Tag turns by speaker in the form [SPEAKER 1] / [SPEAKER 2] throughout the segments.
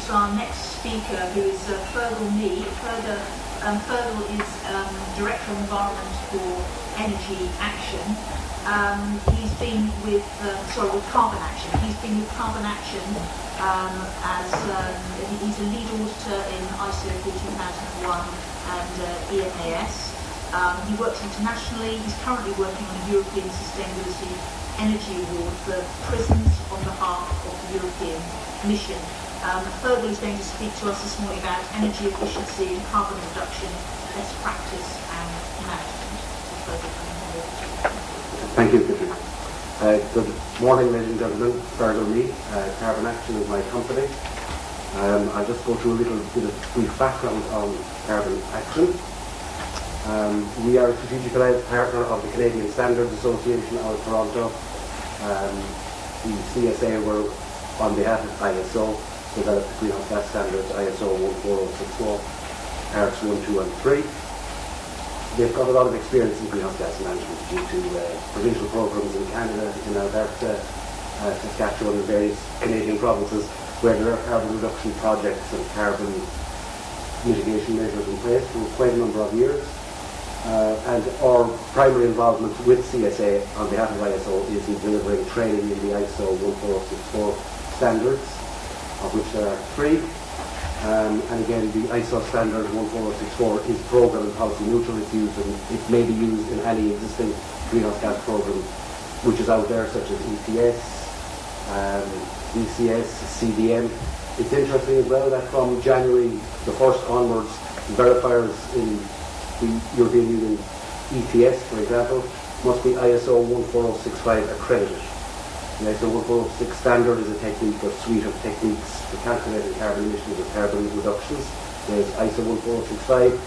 [SPEAKER 1] introduce our next speaker, who is Fergal Mee. Fergal is Director of Environment for Energy Action. He's been with Carbon Action. He's been with Carbon Action as he's a lead auditor in ISO 14001 and EMAS. He works internationally. He's currently working on a European Sustainability Energy Award for prisons on behalf of the European Commission. Fergal is going to speak to us this morning about energy efficiency and carbon reduction, best practice and management. So
[SPEAKER 2] thank you, Katrina. Good morning, ladies and gentlemen. Fergal Mee, Carbon Action is my company. I'll just go through a little bit of brief background on Carbon Action. We are a strategic alliance partner of the Canadian Standards Association out of Toronto. The CSA were, on behalf of ISO, developed the greenhouse gas standards ISO 14064, parts 1, 2 and 3. They've got a lot of experience in greenhouse gas management due to provincial programs in Canada, in Alberta, Saskatchewan and various Canadian provinces where there are carbon reduction projects and carbon mitigation measures in place for quite a number of years. And our primary involvement with CSA on behalf of ISO is in delivering training in the ISO 14064 standards, of which there are 3. And again, the ISO standard 14064 is program and policy neutral. It's used and it may be used in any existing greenhouse gas program which is out there, such as ETS, DCS, CDM. It's interesting as well that from January the 1st onwards, verifiers in the European Union ETS, for example, must be ISO 14065 accredited. The ISO 14066 standard is a technique or suite of techniques for calculating carbon emissions or carbon reductions, whereas ISO 14065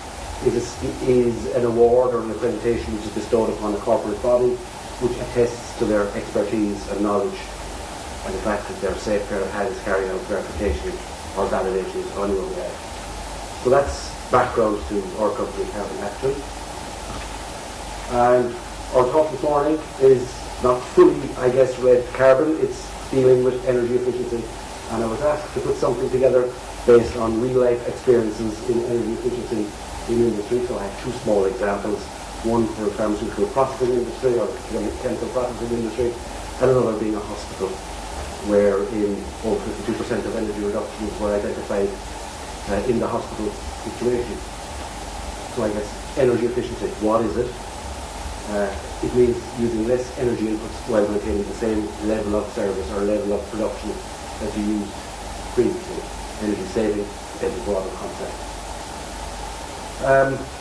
[SPEAKER 2] is an award or an accreditation which is bestowed upon a corporate body which attests to their expertise and knowledge and the fact that they're safe pair of hands carrying out verification or validations on your behalf. So that's background to our company, Carbon Action. And our talk this morning is not fully, I guess, red carbon. It's dealing with energy efficiency. And I was asked to put something together based on real-life experiences in energy efficiency in industry. So I have 2 small examples. One for the pharmaceutical processing industry or chemical processing industry, and another being a hospital, where in over 52% of energy reductions were identified in the hospital situation. So I guess energy efficiency, what is it? It means using less energy inputs while maintaining the same level of service or level of production that you used previously. Energy saving is a broader concept.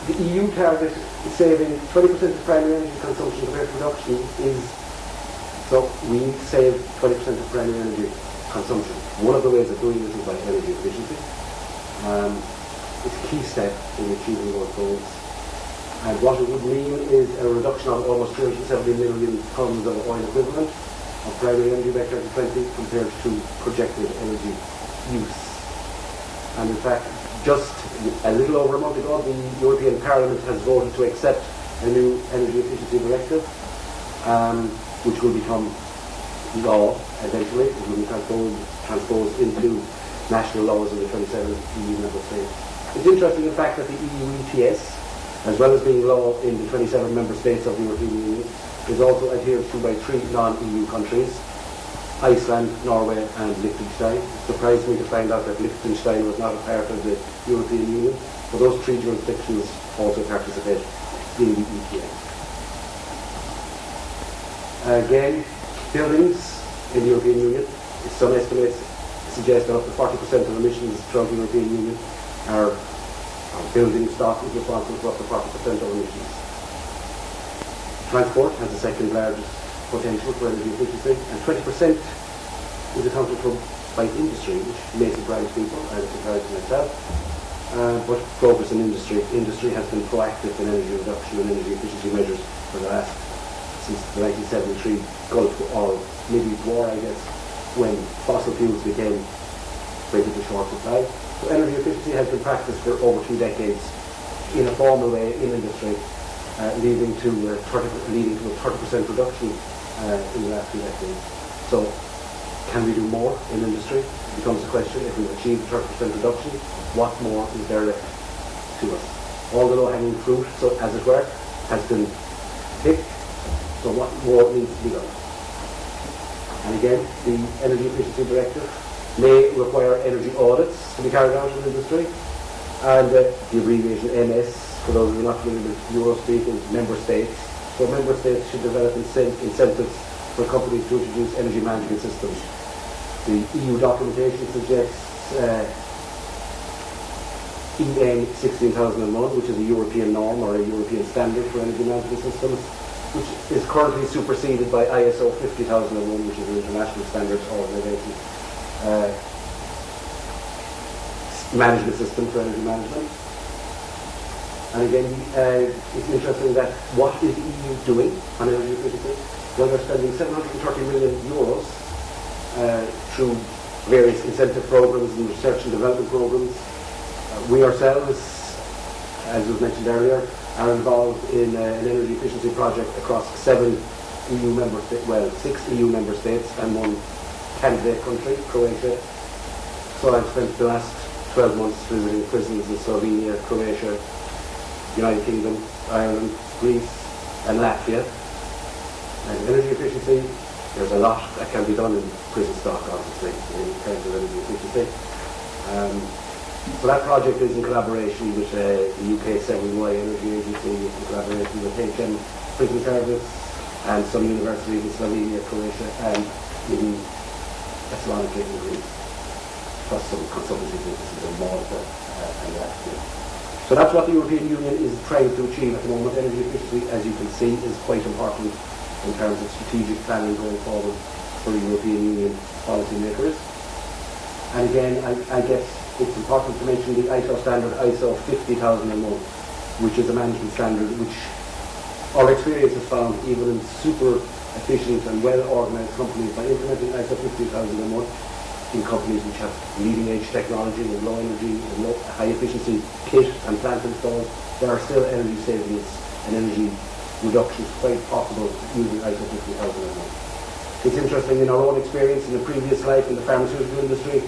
[SPEAKER 2] The EU target is saving 20% of primary energy consumption compared to production is, so we need to save 20% of primary energy consumption. One of the ways of doing this is by energy efficiency. It's a key step in achieving those goals. And what it would mean is a reduction of almost 270 million tonnes of oil equivalent of primary energy by 2020 compared to projected energy use. And in fact, just a little over a month ago, the European Parliament has voted to accept a new energy efficiency directive, which will become law eventually. It will be transposed into national laws in the 27 EU member states. It's interesting, in fact, that the EU ETS, as well as being law in the 27 member states of the European Union, is also adhered to by 3 non-EU countries: Iceland, Norway and Liechtenstein. It surprised me to find out that Liechtenstein was not a part of the European Union, but those 3 jurisdictions also participate in the ETS. Again, buildings in the European Union, some estimates suggest that up to 40% of emissions throughout the European Union are building stock is responsible for up to 40% of emissions. Transport has the second largest potential for energy efficiency, and 20% is accounted for by industry, which may surprise people, and it surprises myself. But progress in industry has been proactive in energy reduction and energy efficiency measures for the last, since the 1973 Gulf or Middle East War, I guess, when fossil fuels became basically short supply. So energy efficiency has been practiced for over 2 decades in a formal way in industry, leading to a 30% reduction in the last 2 decades. So can we do more in industry? It becomes a question. If we achieve 30% reduction, what more is there left to us? All the low-hanging fruit, so as it were, has been picked. So what more needs to be done? And again, the Energy Efficiency Directive may require energy audits to be carried out in industry. And the abbreviation MS, for those who are not familiar with Eurospeak, is member states. So member states should develop incentives for companies to introduce energy management systems. The EU documentation suggests EN 16001, which is a European norm or a European standard for energy management systems, which is currently superseded by ISO 50001, which is an international standards organization management system for energy management. And again, it's interesting that what is the EU doing on energy efficiency? Well, they're spending 730 million euros through various incentive programs and research and development programs. We ourselves, as was mentioned earlier, are involved in an energy efficiency project across 6 EU member states and 1 candidate country, Croatia. So I've spent the last 12 months visiting prisons in Slovenia, Croatia, United Kingdom, Ireland, Greece and Latvia. And energy efficiency, there's a lot that can be done in prison stock, obviously, in terms of energy efficiency. So that project is in collaboration with the UK 7Y Energy Agency, in collaboration with HM Prison Service and some universities in Slovenia, Croatia and in Thessalonica in Greece, plus some consultancy businesses in Malta and Latvia. So that's what the European Union is trying to achieve at the moment. Energy efficiency, as you can see, is quite important in terms of strategic planning going forward for European Union policymakers. And again, I guess it's important to mention the ISO standard, ISO 50001, which is a management standard which our experience has found even in super efficient and well-organized companies, by implementing ISO 50001 in companies which have leading-edge technology and low energy and low high-efficiency kit and plant installed, there are still energy savings and energy reductions quite possible using ISO 50001. It's interesting, in our own experience in the previous life in the pharmaceutical industry,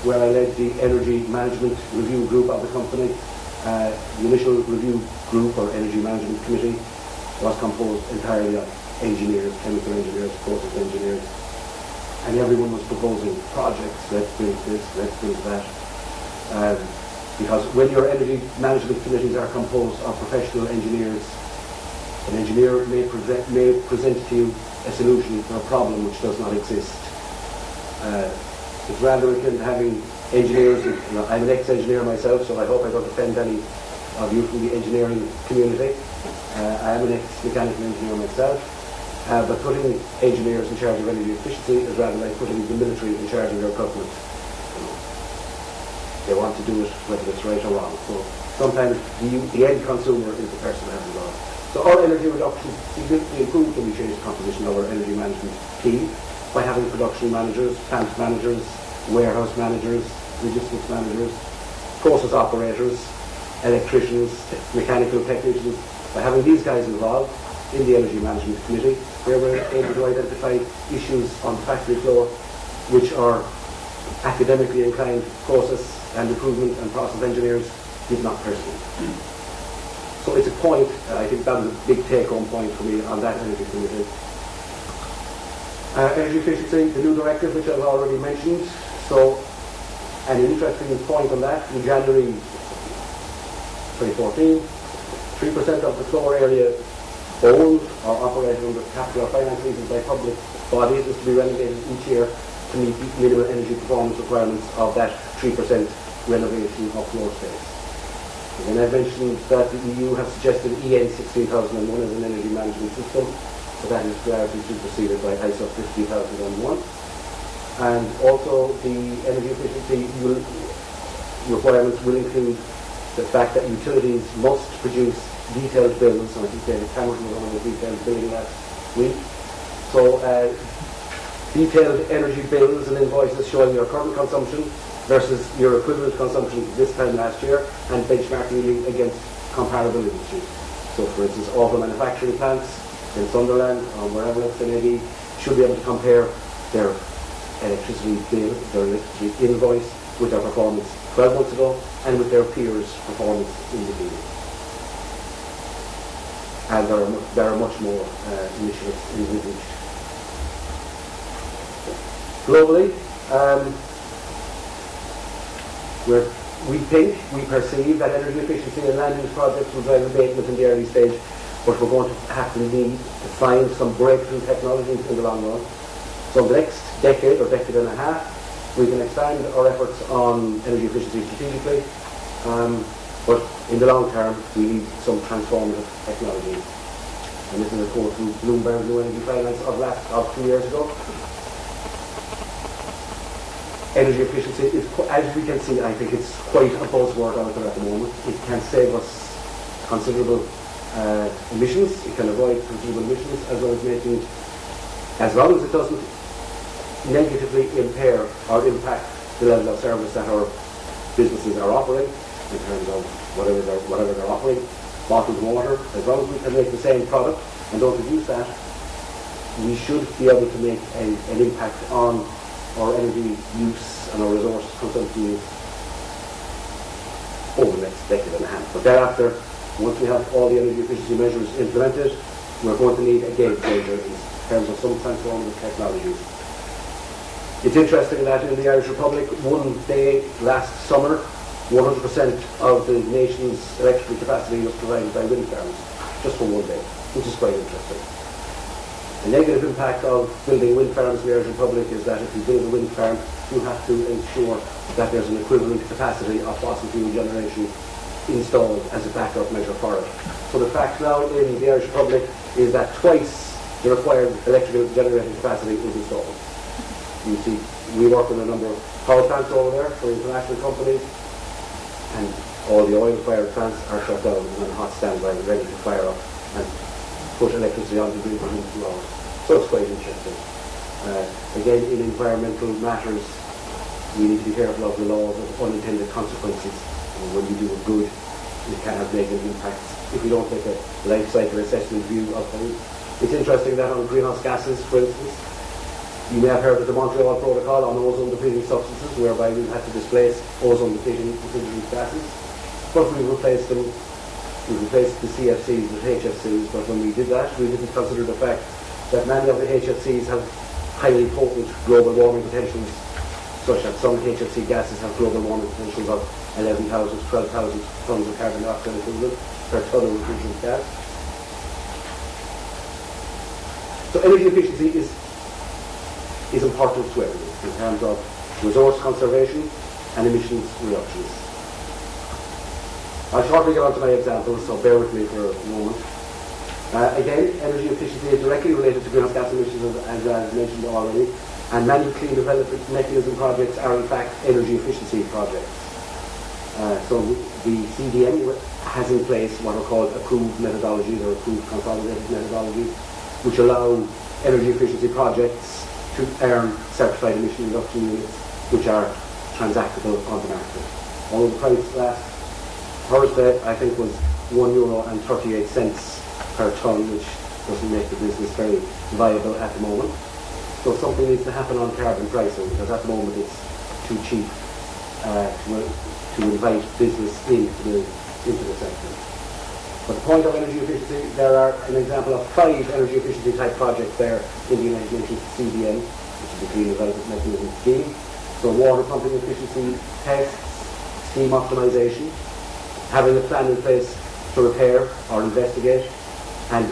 [SPEAKER 2] where I led the energy management review group of the company, the initial review group or energy management committee was composed entirely of engineers, chemical engineers, process engineers, and everyone was proposing projects, let's build this, let's build that. Because when your energy management committees are composed of professional engineers, an engineer may present to you a solution for a problem which does not exist. It's rather akin to having engineers, I'm an ex-engineer myself, so I hope I don't offend any of you from the engineering community. I am an ex-mechanical engineer myself, but putting engineers in charge of energy efficiency is rather like putting the military in charge of their government. They want to do it whether it's right or wrong. So sometimes the end consumer is the person that has it all. So our energy reduction significantly improved when we changed the composition of our energy management team by having production managers, plant managers, warehouse managers, logistics managers, process operators, electricians, mechanical technicians. By having these guys involved in the energy management committee, we were able to identify issues on the factory floor which our academically inclined process and improvement and process engineers did not perceive. So it's a point, I think that was a big take-home point for me on that energy committee. Energy efficiency, the new directive which I've already mentioned. So an interesting point on that, in January 2014, 3% of the floor area owned or operated under capital or finance leases by public bodies is to be renovated each year to meet the minimum energy performance requirements of that 3% renovation of floor space. And then I mentioned that the EU has suggested EN 16001 as an energy management system, but that is largely superseded by ISO 50001. And also the energy efficiency requirements will include the fact that utilities must produce detailed bills, and I think David Cameron was on the detailed billing last week. So detailed energy bills and invoices showing your current consumption versus your equivalent consumption this time last year, and benchmarking you against comparable industries. So for instance, auto manufacturing plants in Sunderland or wherever else they may be should be able to compare their electricity bill, their electricity invoice, with their performance 12 months ago, and with their peers' performance in the period. And there are much more initiatives envisaged. Globally, we perceive that energy efficiency and land use projects will drive abatement in the early stage, but we're going to have to need to find some breakthrough technologies in the long run. So the next decade or decade and a half, we can expand our efforts on energy efficiency strategically, but in the long term, we need some transformative technologies. And this is a quote from Bloomberg New Energy Finance of 2 years ago. Energy efficiency is, as we can see, I think it's quite a buzzword out there at the moment. It can save us considerable emissions. It can avoid considerable emissions, as long as it doesn't negatively impair or impact the level of service that our businesses are offering in terms of whatever they're offering. Bottled water, as long as we can make the same product and don't reduce that, we should be able to make an impact on our energy use and our resource consumption use over the next decade and a half. But thereafter, once we have all the energy efficiency measures implemented, we're going to need a game changer in terms of some transformative technologies. It's interesting that in the Irish Republic, one day last summer, 100% of the nation's electrical capacity was provided by wind farms, just for one day, which is quite interesting. The negative impact of building wind farms in the Irish Republic is that if you build a wind farm, you have to ensure that there's an equivalent capacity of fossil fuel generation installed as a backup measure for it. So the fact now in the Irish Republic is that twice the required electrical generating capacity is installed. You see, we work with a number of power plants over there for international companies, and all the oil-fired plants are shut down and on hot standby, ready to fire up and put electricity on the grid within 2 hours. So it's quite interesting. Again, in environmental matters, we need to be careful of the laws of unintended consequences. And when we do a good, it can have negative impacts if we don't take a life cycle assessment view of things. It's interesting that on greenhouse gases, for instance, you may have heard of the Montreal Protocol on ozone-depleting substances, whereby we've had to displace ozone-depleting refrigerant gases. But we replaced the CFCs with HFCs, but when we did that, we didn't consider the fact that many of the HFCs have highly potent global warming potentials, such that some HFC gases have global warming potentials of 11,000 to 12,000 tons of carbon dioxide equivalent per ton of refrigerant gas. So energy efficiency is important to everything in terms of resource conservation and emissions reductions. I'll shortly get on to my examples, so bear with me for a moment. Again, energy efficiency is directly related to greenhouse gas emissions, as I mentioned already, and many clean development mechanism projects are in fact energy efficiency projects. So the CDM has in place what are called approved methodologies or approved consolidated methodologies, which allow energy efficiency projects to earn certified emission reduction units, which are transactable on the market. Although the price last Thursday, I think, was €1.38 per tonne, which doesn't make the business very viable at the moment. So something needs to happen on carbon pricing, because at the moment it's too cheap to invite business into the sector. But the point of energy efficiency, there are an example of 5 energy efficiency type projects there in the United Nations CDM, which is the Clean Development Mechanism Scheme. So water pumping efficiency tests, steam optimization, having a plan in place to repair or investigate and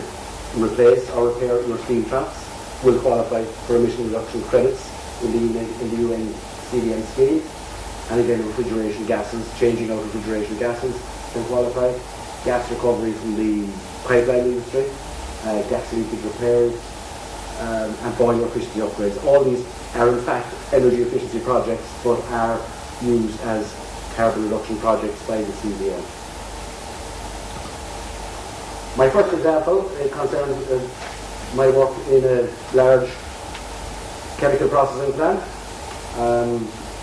[SPEAKER 2] replace or repair your steam traps will qualify for emission reduction credits in the UN CDM scheme. And again, refrigeration gases, changing out refrigeration gases can qualify. Gas recovery from the pipeline industry, gas leakage repairs, and boiler efficiency upgrades. All these are in fact energy efficiency projects, but are used as carbon reduction projects by the CDM. My first example concerns my work in a large chemical processing plant.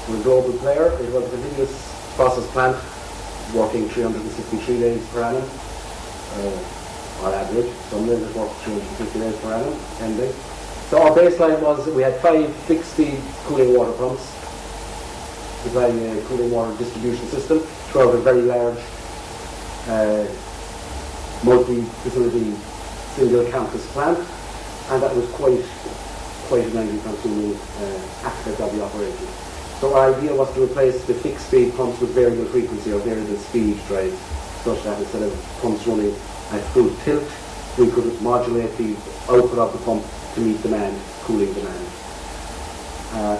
[SPEAKER 2] We're a global player. It was a continuous process plant working 363 days per annum, on average. Some days it worked 350 days per annum, 10 days. So our baseline was that we had 5 fixed-speed cooling water pumps supplying a cooling water distribution system throughout a very large multi-facility single campus plant, and that was quite an energy-consuming aspect of the operation. So our idea was to replace the fixed-speed pumps with variable frequency or variable speed drives, such that instead of pumps running at full tilt, we could modulate the output of the pump to meet demand, cooling demand.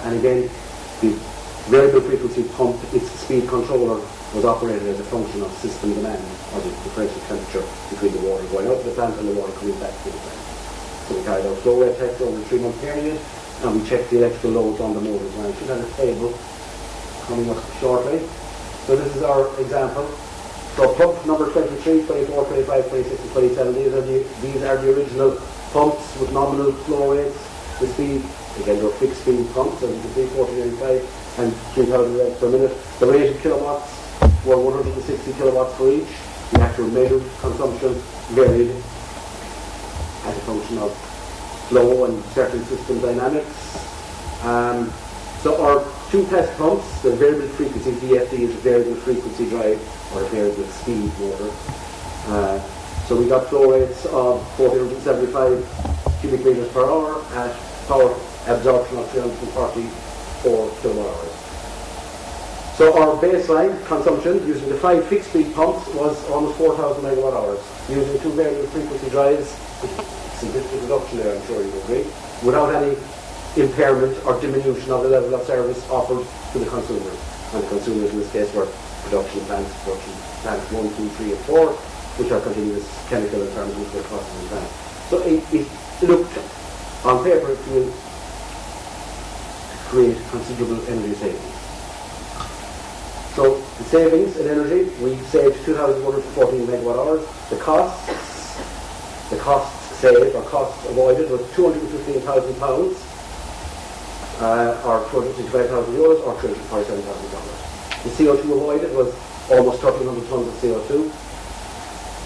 [SPEAKER 2] And again, the variable frequency pump, its speed controller, was operated as a function of system demand, or the differential temperature between the water going out of the plant and the water coming back to the plant. So we carried out flow rate tests over a 3-month period, and we checked the electrical loads on the motors. And I should have a table coming up shortly. So this is our example. So pump number 23, 24, 25, 26 and 27, these are the original pumps with nominal flow rates. The speed, again, they're fixed speed pumps, as you can see, 1495 and 3000 revs per minute. The rated kilowatts were 160 kilowatts for each. The actual measured consumption varied as a function of flow and certain system dynamics. So our 2 test pumps, the variable frequency VFD is a variable frequency drive or a variable speed motor. So we got flow rates of 475 cubic meters per hour at power absorption of 344 kilowatt hours. So our baseline consumption using the 5 fixed speed pumps was almost 4,000 megawatt hours. Using 2 variable frequency drives, significant reduction there, I'm sure you agree, without any impairment or diminution of the level of service offered to the consumers. And the consumers in this case were production plants 1, 2, 3 and 4, which are continuous chemical and thermonuclear processing plants. So it looked on paper to create considerable energy savings. So the savings in energy, we saved 2,114 megawatt hours. The costs saved or costs avoided was £215,000 or €265,000 or $347,000. The CO2 avoided was almost 1,300 tonnes of CO2.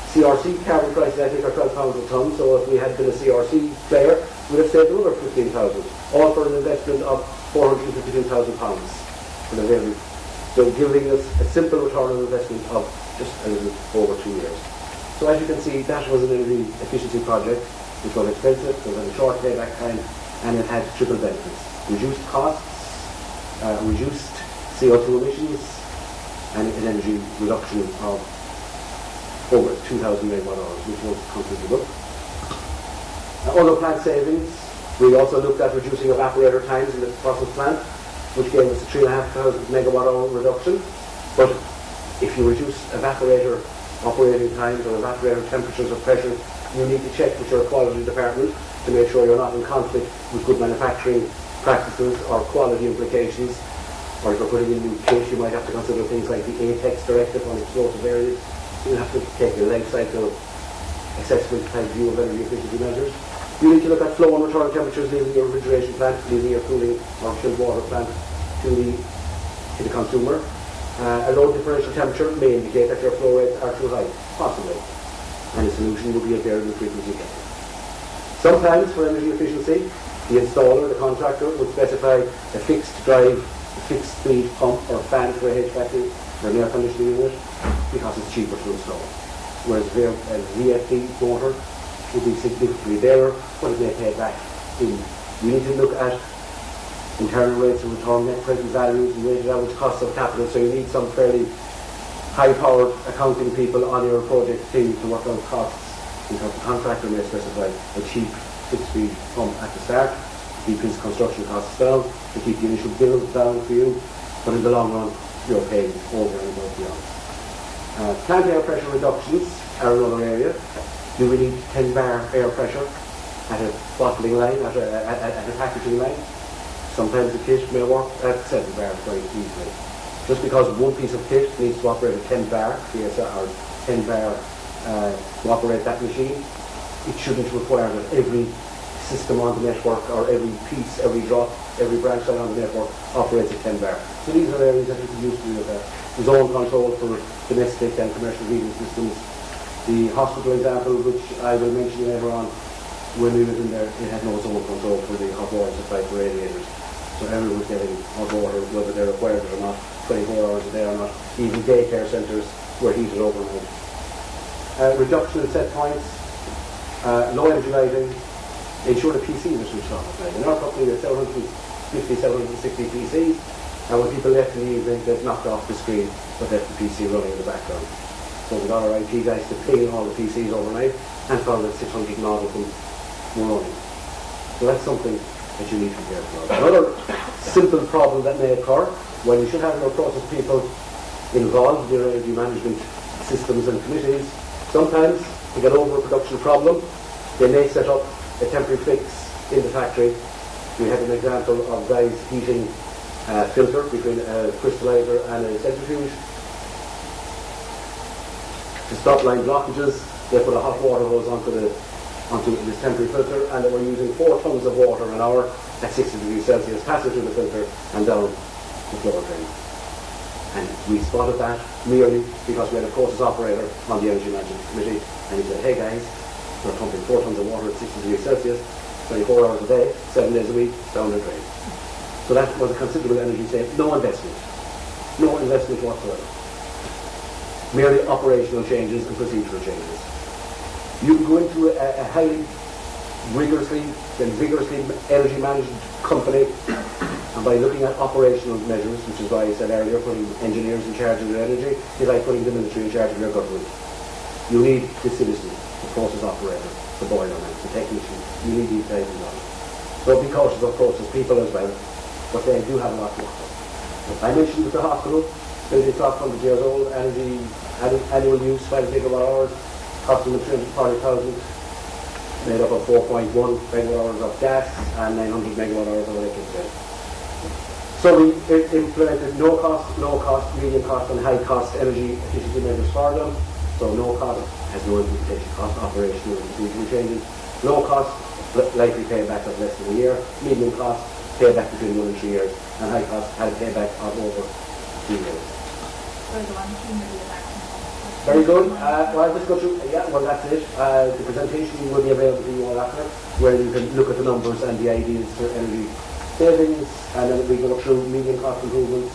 [SPEAKER 2] CRC carbon prices I think are £12 a tonne, so if we had been a CRC player, we'd have saved another 15,000, all for an investment of £452,000 for the very. So giving us a simple return on investment of just a little over 2 years. So as you can see, that was an energy efficiency project, which was expensive, it had a short payback time, and it had triple benefits. Reduced costs, reduced CO2 emissions, and an energy reduction of over 2,000 megawatt hours, which was considerable. Other plant savings, we also looked at reducing evaporator times in the process plant, which gave us a 3,500 megawatt hour reduction. But if you reduce evaporator operating times or evaporator temperatures or pressures, you need to check with your quality department to make sure you're not in conflict with good manufacturing practices or quality implications. Or if you're putting in new kit, you might have to consider things like the ATEX directive on explosive areas. So you have to take a life cycle assessment type view of energy efficiency measures. You need to look at flow and return temperatures leaving your refrigeration plant, leaving your cooling or chilled water plant to the consumer. A low differential temperature may indicate that your flow rates are too high, possibly. And the solution will be a variable frequency test. Sometimes for energy efficiency, the installer, the contractor, would specify a fixed drive, a fixed speed pump or fan for a HVAC or an air conditioning unit because it's cheaper to install. Whereas a VFD motor would be significantly dearer, but it may pay back. We need to look at internal rates of return, net present values, and weighted average costs of capital, so you need some fairly high-powered accounting people on your project team to work out costs, because the contractor may specify a cheap 6-speed pump at the start to keep his construction costs down, to keep the initial bills down for you, but in the long run, you're paying over and above beyond. Plant air pressure reductions are another area. Do we need 10 bar air pressure at a bottling line, at a packaging line? Sometimes the kit may work at 7 bars very easily. Just because one piece of kit needs to operate at 10 bar, or 10 bar to operate that machine, it shouldn't require that every system on the network or every piece, every drop, every branch line on the network operates at 10 bar. So these are areas that we can use to look at. Zone control for domestic and commercial heating systems. The hospital example, which I will mention later on, when we was in there, it had no zone control for the hot water supply for radiators. So everyone was getting hot water, whether they required it or not, 24 hours a day or not. Even daycare centres were heated overnight. Reduction in set points, low energy lighting, ensure the PCs are switched off at night. In our company, there's 750, 760 PCs, and when people left in the evening, they've knocked off the screen, but left the PC running in the background. So we got our IT guys to ping all the PCs overnight, and found that 600 odd of them were running. So that's something that you need to be careful of. Another simple problem that may occur, when you should have your process people involved in your energy management systems and committees, sometimes to get over a production problem, they may set up a temporary fix in the factory. We had an example of guys heating a filter between a crystallizer and a centrifuge. To stop line blockages, they put a hot water hose onto this temporary filter, and they were using 4 tons of water an hour at 60 degrees Celsius, passing through the filter and down the floor drain. And we spotted that merely because we had a process operator on the Energy Management Committee, and he said, hey guys, we're pumping 4 tons of water at 60 degrees Celsius, 24 hours a day, 7 days a week, down the drain. So that was a considerable energy save, no investment whatsoever. Merely operational changes and procedural changes. You can go into a highly vigorously energy managed company, and by looking at operational measures, which is why I said earlier, putting engineers in charge of your energy is like putting the military in charge of your government. You need the citizen, the process operator, the boilerman, the technician. You need these guys involved. So be cautious of process people as well, but they do have a lot to work on. I mentioned with the hospital, building top 100 years old, energy annual use 5 gigawatt hours, costing them 340,000, made up of 4.1 megawatt hours of gas and 900 megawatt hours of electricity. So we implemented no cost, medium cost and high cost energy efficiency measures for them. So no cost has no implementation cost, operational and procedural changes. Low cost, likely payback of less than a year. Medium cost, payback between 1 and 3 years. And high cost, had a payback of over 3 years. Very good. Well, I'll just go through, that's it. The presentation will be available to you all after, where you can look at the numbers and the ideas for energy savings, and then we go through medium cost improvements.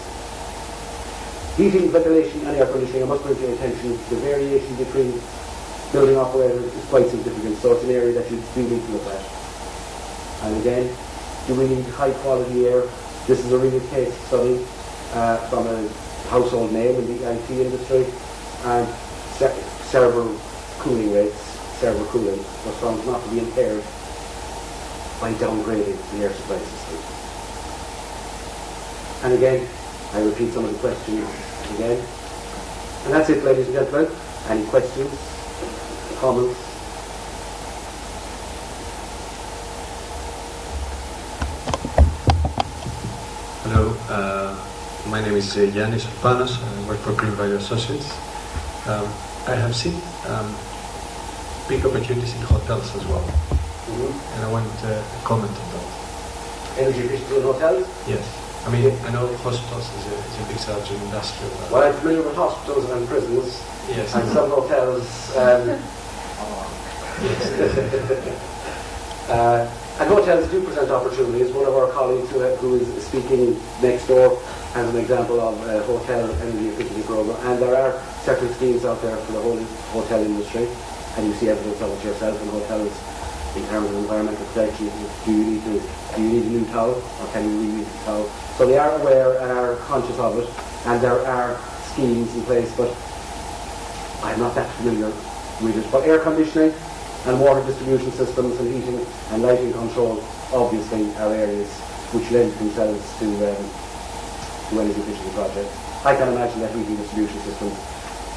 [SPEAKER 2] Heating, ventilation and air conditioning, I must bring to your attention, the variation between building operators is quite significant, so it's an area that you do need to look at. And again, do we need high quality air? This is a real case study from a household name in the IT industry, and server cooling rates, server cooling was found not to be impaired by downgrading the air supply system. And again, I repeat some of the questions again. And that's it, ladies and gentlemen. Any questions, comments?
[SPEAKER 3] Hello, my name is Yanis Panos. I work for Green Value Associates. I have seen big opportunities in hotels as well. Mm-hmm. And I want to comment on that.
[SPEAKER 2] Energy efficiency in hotels?
[SPEAKER 3] Yes. I mean, I know hospitals is a big subject, industrial.
[SPEAKER 2] Well, I'm familiar with hospitals and prisons.
[SPEAKER 3] Yes.
[SPEAKER 2] And some hotels. And hotels do present opportunities. One of our colleagues who is speaking next door has an example of a hotel energy efficiency program, and there are several schemes out there for the whole hotel industry, and you see evidence of it yourself in hotels in terms of environmental protection. Do you need a new towel, or can you reuse the towel? So they are aware and are conscious of it, and there are schemes in place, but I'm not that familiar with it. But air conditioning and water distribution systems and heating and lighting control obviously are areas which lend themselves to energy efficiency projects. I can imagine that heating distribution systems.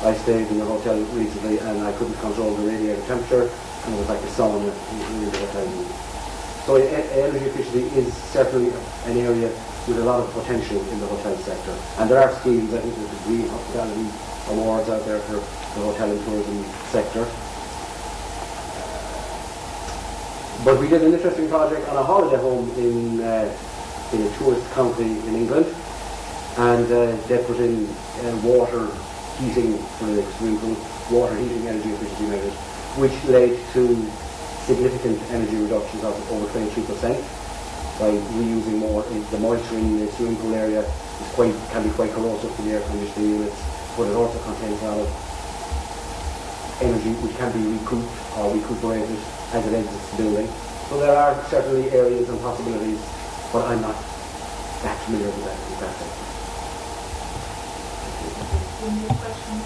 [SPEAKER 2] I stayed in a hotel recently and I couldn't control the radiator temperature, and it was like a sauna in the hotel room. So energy efficiency is certainly an area with a lot of potential in the hotel sector. And there are schemes, I think there's the Green Hospitality Awards out there for the hotel and tourism sector. But we did an interesting project on a holiday home in a tourist county in England, and they put in water heating for the swimming pool, water heating energy efficiency measures, which led to significant energy reductions of over 23% by reusing more. The moisture in the swimming pool area can be quite corrosive to the air conditioning units, but it also contains a lot of energy which can be recouped or recuperated as it exits the building. So there are certainly areas and possibilities, but I'm not that familiar with that sector.
[SPEAKER 1] Any more questions?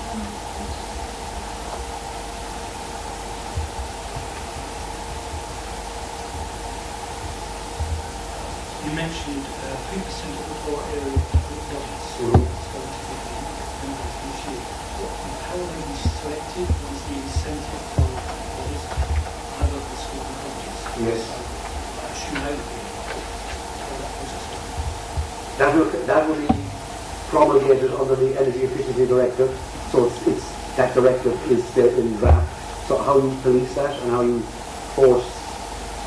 [SPEAKER 4] You mentioned 3% of the floor area of the budgets is going to be members each year. How will they be selected? What is the incentive for this? I love the school and colleges.
[SPEAKER 2] Yes.
[SPEAKER 4] I assume they would be how that process works.
[SPEAKER 2] That will be promulgated under the Energy Efficiency Directive. So that directive is still in draft. So how you police that and how you force,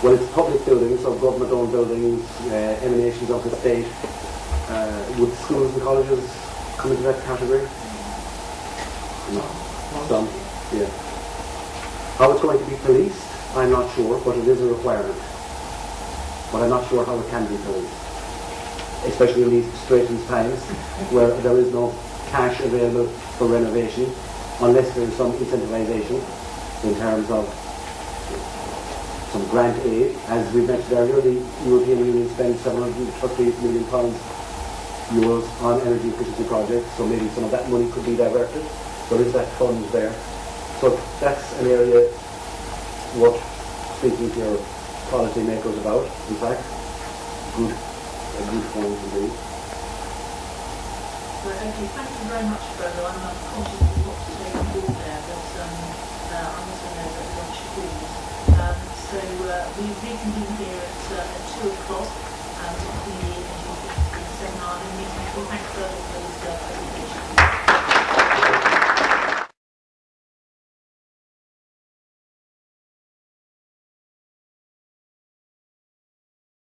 [SPEAKER 2] well, it's public buildings, so government-owned buildings, emanations of the state. Would schools and colleges come into that category? No. Some, yeah. How it's going to be policed, I'm not sure, but it is a requirement. But I'm not sure how it can be policed, especially in these straitened times where there is no cash available for renovation, unless there is some incentivization in terms of some grant aid. As we mentioned earlier, the European Union spends €730 million on energy efficiency projects, so maybe some of that money could be diverted. There is that fund there. So that's an area worth speaking to your policy makers about, in fact. A good fund indeed.
[SPEAKER 1] Well, okay, thank you very much, Frodo. I'm conscious of what to take on board there, but I also know that we want to pause. So we reconvene here at 2 o'clock in the Energy Efficiency seminar, and we thank Frodo for his presentation.